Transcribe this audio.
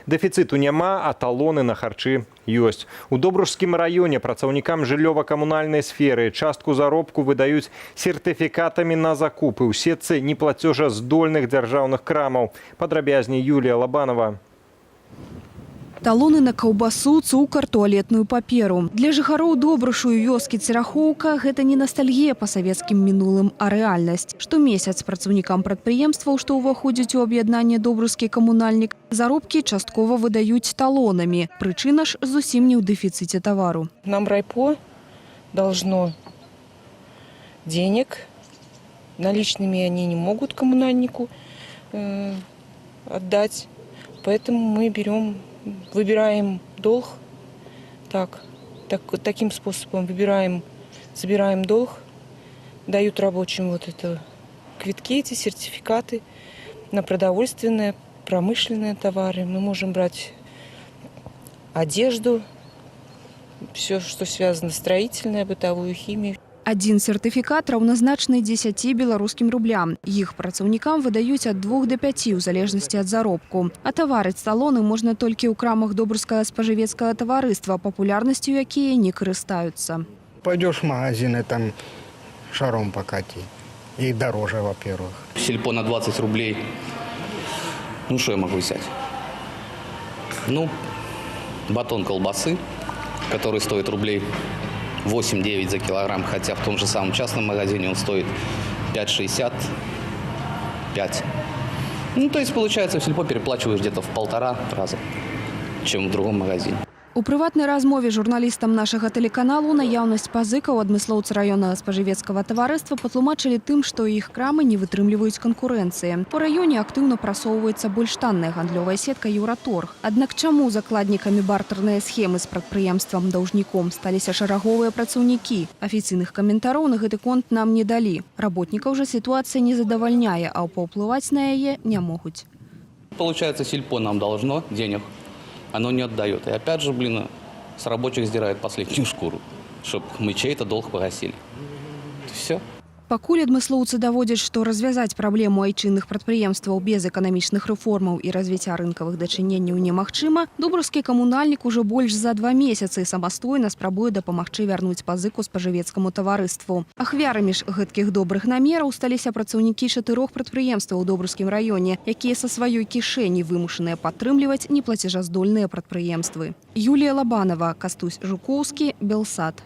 Дэфіцыту няма, а талоны на харчы ёсць. У Добружскім раёне працаўнікам жыллёва-камунальнай сферы частку заробку выдаюць сертыфікатамі на закупы ў сетцы неплацежаздольных дзяржаўных крамаў. Падрабязней Юлія Лабанова. Талоны на каўбасу, цукар, туалетную паперу. Для жыхароў Добрушу і вёскі Церахоўка гэта не настальгія па савецкім мінулым, а рэальнасць. Штомесяц працаўнікам прадпрыемстваў, што ўваходзяць у аб'яднанне «Добружскі камунальнік», заробкі часткова выдаюць талонамі. Прычына ж зусім не ў дэфіцыце тавару. Нам райпо должно денег. Наличными они не могут коммунальнику отдать. Поэтому мы выбираем долг. Таким способом забираем долг. Дают рабочим вот это квитки, эти сертификаты на продовольственные, промышленные товары. Мы можем брать одежду, все, что связано с строительной, бытовую химию. Один сертыфікат раўназначны 10 беларускім рублям. Іх працаўнікам выдаюць ад 2 до 5 у залежнасці ад заробку. А таварыць талоны можна толькі ў крамах Добружскага спажывецкага таварыства, папулярнасцю якія не карыстаюцца. Пойдешь в магазин, и там шаром покати. И дороже, во-первых. Сельпо на 20 рублей. Ну, что я могу взять? Ну, батон колбасы, который стоит рублей 8-9 за килограмм, хотя в том же самом частном магазине он стоит 5,65. Ну, то есть, получается, в сельпо переплачиваешь где-то в 1,5 раза, чем в другом магазине. У прыватнай размове журналістам нашага тэлеканалу наяўнасць пазыкаў адмыслоўцы раённага спажывецкага таварыства патлумачылі тым, што іх крамы не вытрымліваюць канкурэнцыі. Па раёне актыўна прасоўваецца больш танная гандлёвая сетка «Еўраторг». Аднак чаму закладнікамі бартэрнай схемы з прадпрыемствам-даўжніком сталіся шараговыя працаўнікі? Афіцыйных каментароў на гэты конт нам не далі. Работнікаў жа сітуацыя не задавальняе, а паўплываць на яе не могуць. Получается, сельпо нам должно денег. Оно не отдает. И опять же, с рабочих сдирает последнюю шкуру, чтобы мы чей-то долг погасили. Все. Пакуль адмыслоўцы даводзяць, што развязаць праблему айчынных прадпрыемстваў без эканамічных рэформаў і развіцця рынкавых дачыненняў немагчыма, Добружскі камунальнік ужо больш за 2 месяцы самастойна спрабуе дапамагчы вярнуць пазыку спажывецкаму таварыству. Ахвярамі ж гэткіх добрых намераў сталіся працаўнікі 4 прадпрыемстваў у Добружскім раёне, якія са сваёй кішэні вымушаныя падтрымліваць неплацежаздольныя прадпрыемствы. Юлія Лабанова, Кастусь Жукоўскі, Белсат.